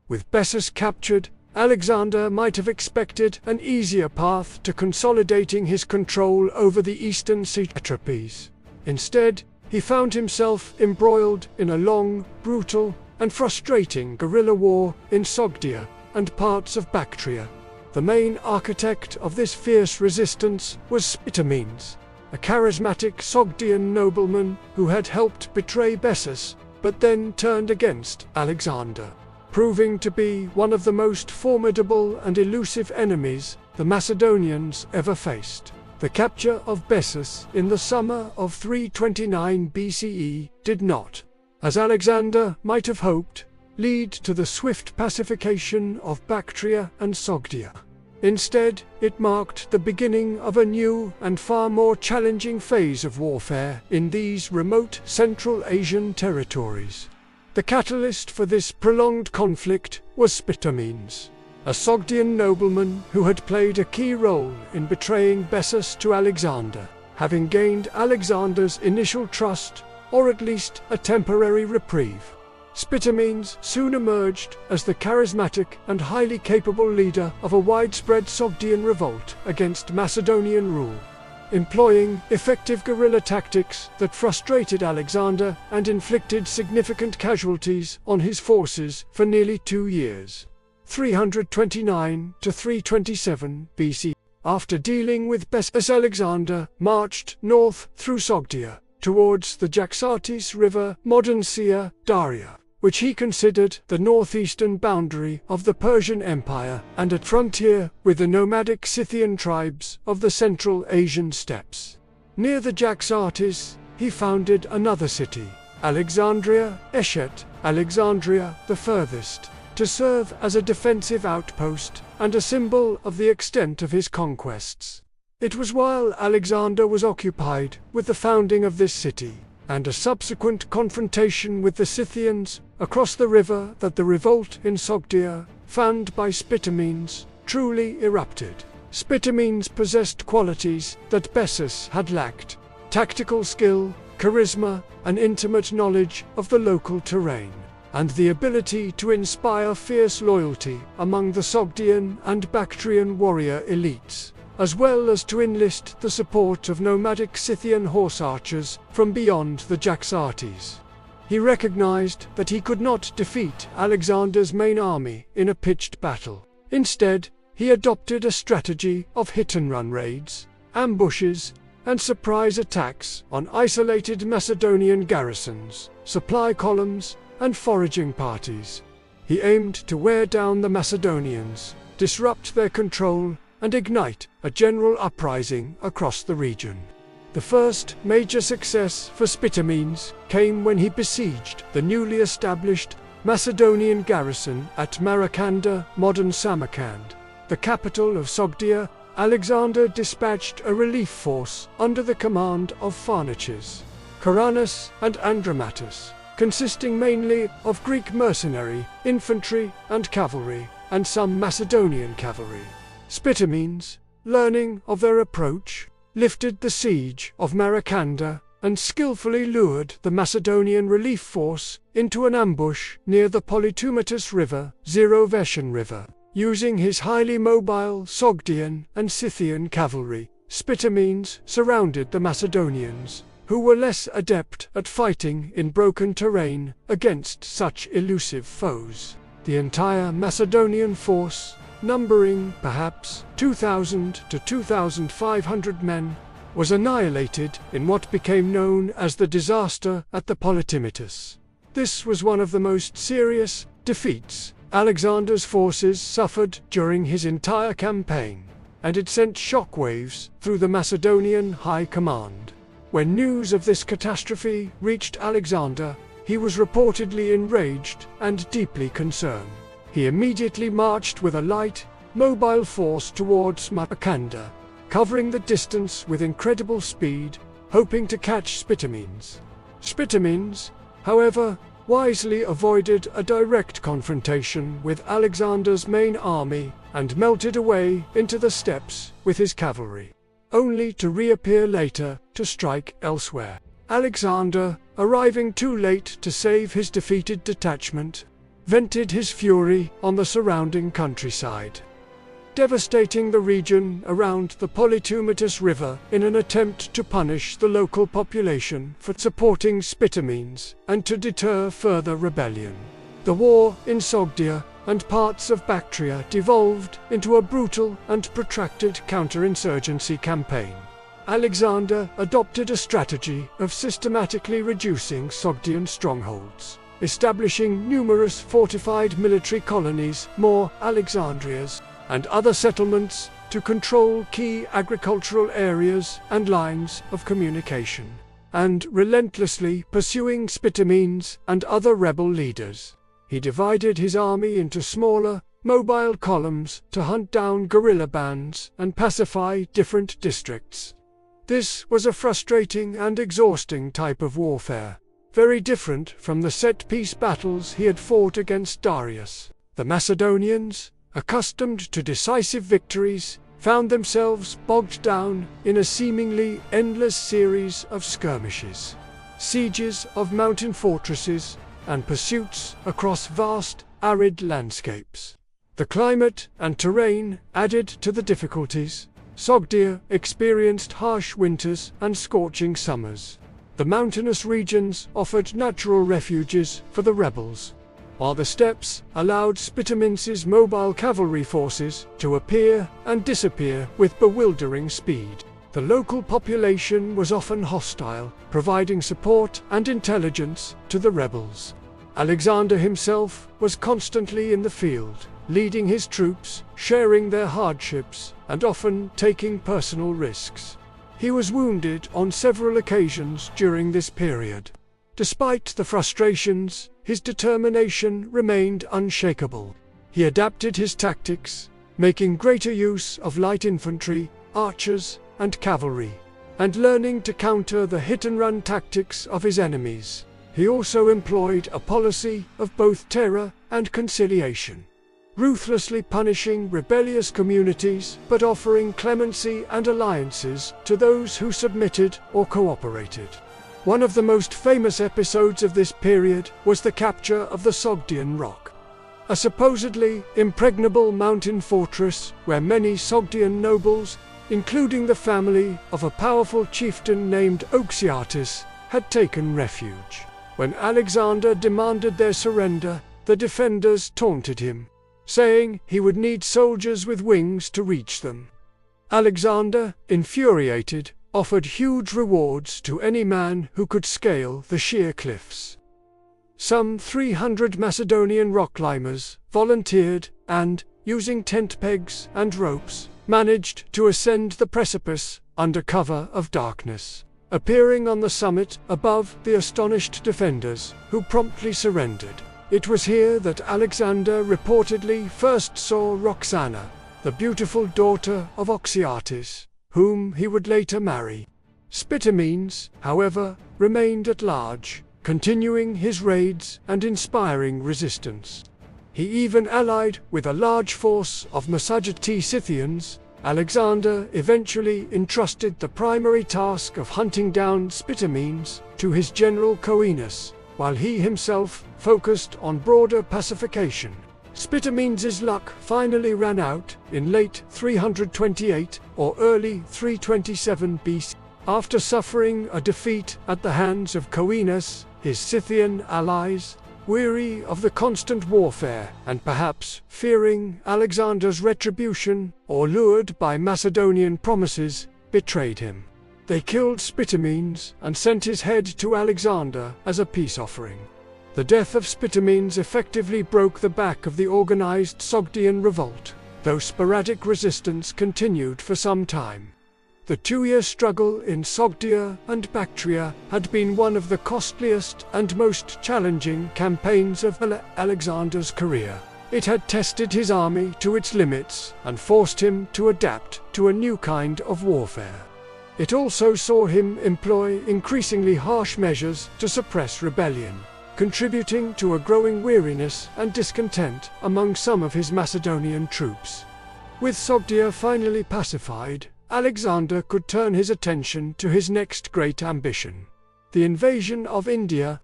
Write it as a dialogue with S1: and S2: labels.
S1: With Bessus captured, Alexander might have expected an easier path to consolidating his control over the eastern satrapies. Instead, he found himself embroiled in a long, brutal, and frustrating guerrilla war in Sogdia and parts of Bactria. The main architect of this fierce resistance was Spitamenes, a charismatic Sogdian nobleman who had helped betray Bessus, but then turned against Alexander, proving to be one of the most formidable and elusive enemies the Macedonians ever faced. The capture of Bessus in the summer of 329 BCE did not, as Alexander might have hoped, lead to the swift pacification of Bactria and Sogdia. Instead, it marked the beginning of a new and far more challenging phase of warfare in these remote Central Asian territories. The catalyst for this prolonged conflict was Spitamenes, a Sogdian nobleman who had played a key role in betraying Bessus to Alexander. Having gained Alexander's initial trust, or at least a temporary reprieve, Spitamenes soon emerged as the charismatic and highly capable leader of a widespread Sogdian revolt against Macedonian rule, employing effective guerrilla tactics that frustrated Alexander and inflicted significant casualties on his forces for nearly 2 years. 329 to 327 BC. After dealing with Bessus, Alexander marched north through Sogdia towards the Jaxartes River, modern Sia, Daria, which he considered the northeastern boundary of the Persian Empire and a frontier with the nomadic Scythian tribes of the Central Asian steppes. Near the Jaxartes, he founded another city, Alexandria, Eshet, Alexandria the furthest, to serve as a defensive outpost and a symbol of the extent of his conquests. It was while Alexander was occupied with the founding of this city and a subsequent confrontation with the Scythians across the river that the revolt in Sogdia, fanned by Spitamenes, truly erupted. Spitamenes possessed qualities that Bessus had lacked: tactical skill, charisma, an intimate knowledge of the local terrain, and the ability to inspire fierce loyalty among the Sogdian and Bactrian warrior elites, as well as to enlist the support of nomadic Scythian horse archers from beyond the Jaxartes. He recognized that he could not defeat Alexander's main army in a pitched battle. Instead, he adopted a strategy of hit-and-run raids, ambushes, and surprise attacks on isolated Macedonian garrisons, supply columns, and foraging parties. He aimed to wear down the Macedonians, disrupt their control, and ignite a general uprising across the region. The first major success for Spitamenes came when he besieged the newly established Macedonian garrison at Maracanda, modern Samarkand, the capital of Sogdia. Alexander dispatched a relief force under the command of Pharnaces, Karanas, and Andromatus, consisting mainly of Greek mercenary, infantry, and cavalry, and some Macedonian cavalry. Spitamenes, learning of their approach, lifted the siege of Maracanda and skillfully lured the Macedonian relief force into an ambush near the Polytumetus River, Zero-Veshan River. Using his highly mobile Sogdian and Scythian cavalry, Spitamenes surrounded the Macedonians, who were less adept at fighting in broken terrain against such elusive foes. The entire Macedonian force, numbering perhaps 2,000 to 2,500 men, was annihilated in what became known as the disaster at the Polytumetus. This was one of the most serious defeats Alexander's forces suffered during his entire campaign, and it sent shockwaves through the Macedonian high command. When news of this catastrophe reached Alexander, he was reportedly enraged and deeply concerned. He immediately marched with a light, mobile force towards Maracanda, covering the distance with incredible speed, hoping to catch Spitamenes. Spitamenes, however, wisely avoided a direct confrontation with Alexander's main army and melted away into the steppes with his cavalry, only to reappear later to strike elsewhere. Alexander, arriving too late to save his defeated detachment, vented his fury on the surrounding countryside, devastating the region around the Polytumetus River in an attempt to punish the local population for supporting Spitamenes and to deter further rebellion. The war in Sogdia and parts of Bactria devolved into a brutal and protracted counterinsurgency campaign. Alexander adopted a strategy of systematically reducing Sogdian strongholds, establishing numerous fortified military colonies, more Alexandrias, and other settlements to control key agricultural areas and lines of communication, and relentlessly pursuing Spitamenes and other rebel leaders. He divided his army into smaller, mobile columns to hunt down guerrilla bands and pacify different districts. This was a frustrating and exhausting type of warfare, very different from the set-piece battles he had fought against Darius. The Macedonians, accustomed to decisive victories, found themselves bogged down in a seemingly endless series of skirmishes, sieges of mountain fortresses, and pursuits across vast, arid landscapes. The climate and terrain added to the difficulties. Sogdia experienced harsh winters and scorching summers. The mountainous regions offered natural refuges for the rebels, while the steppes allowed Spitamenes' mobile cavalry forces to appear and disappear with bewildering speed. The local population was often hostile, providing support and intelligence to the rebels. Alexander himself was constantly in the field, leading his troops, sharing their hardships, and often taking personal risks. He was wounded on several occasions during this period. Despite the frustrations, his determination remained unshakable. He adapted his tactics, making greater use of light infantry, archers, and cavalry, and learning to counter the hit-and-run tactics of his enemies. He also employed a policy of both terror and conciliation, ruthlessly punishing rebellious communities but offering clemency and alliances to those who submitted or cooperated. One of the most famous episodes of this period was the capture of the Sogdian Rock, a supposedly impregnable mountain fortress where many Sogdian nobles, including the family of a powerful chieftain named Oxyatis, had taken refuge. When Alexander demanded their surrender, the defenders taunted him, saying he would need soldiers with wings to reach them. Alexander, infuriated, offered huge rewards to any man who could scale the sheer cliffs. Some 300 Macedonian rock climbers volunteered and, using tent pegs and ropes, managed to ascend the precipice under cover of darkness, appearing on the summit above the astonished defenders, who promptly surrendered. It was here that Alexander reportedly first saw Roxana, the beautiful daughter of Oxyatis, whom he would later marry. Spitamenes, however, remained at large, continuing his raids and inspiring resistance. He even allied with a large force of Macedonian Scythians. Alexander eventually entrusted the primary task of hunting down Spitamenes to his general Coenus, while he himself focused on broader pacification. Spitamenes' luck finally ran out in late 328 or early 327 BC. After suffering a defeat at the hands of Coenus, his Scythian allies, weary of the constant warfare and perhaps fearing Alexander's retribution or lured by Macedonian promises, betrayed him. They killed Spitamenes and sent his head to Alexander as a peace offering. The death of Spitamenes effectively broke the back of the organized Sogdian revolt, though sporadic resistance continued for some time. The 2-year struggle in Sogdia and Bactria had been one of the costliest and most challenging campaigns of Alexander's career. It had tested his army to its limits and forced him to adapt to a new kind of warfare. It also saw him employ increasingly harsh measures to suppress rebellion, contributing to a growing weariness and discontent among some of his Macedonian troops. With Sogdia finally pacified, Alexander could turn his attention to his next great ambition, the invasion of India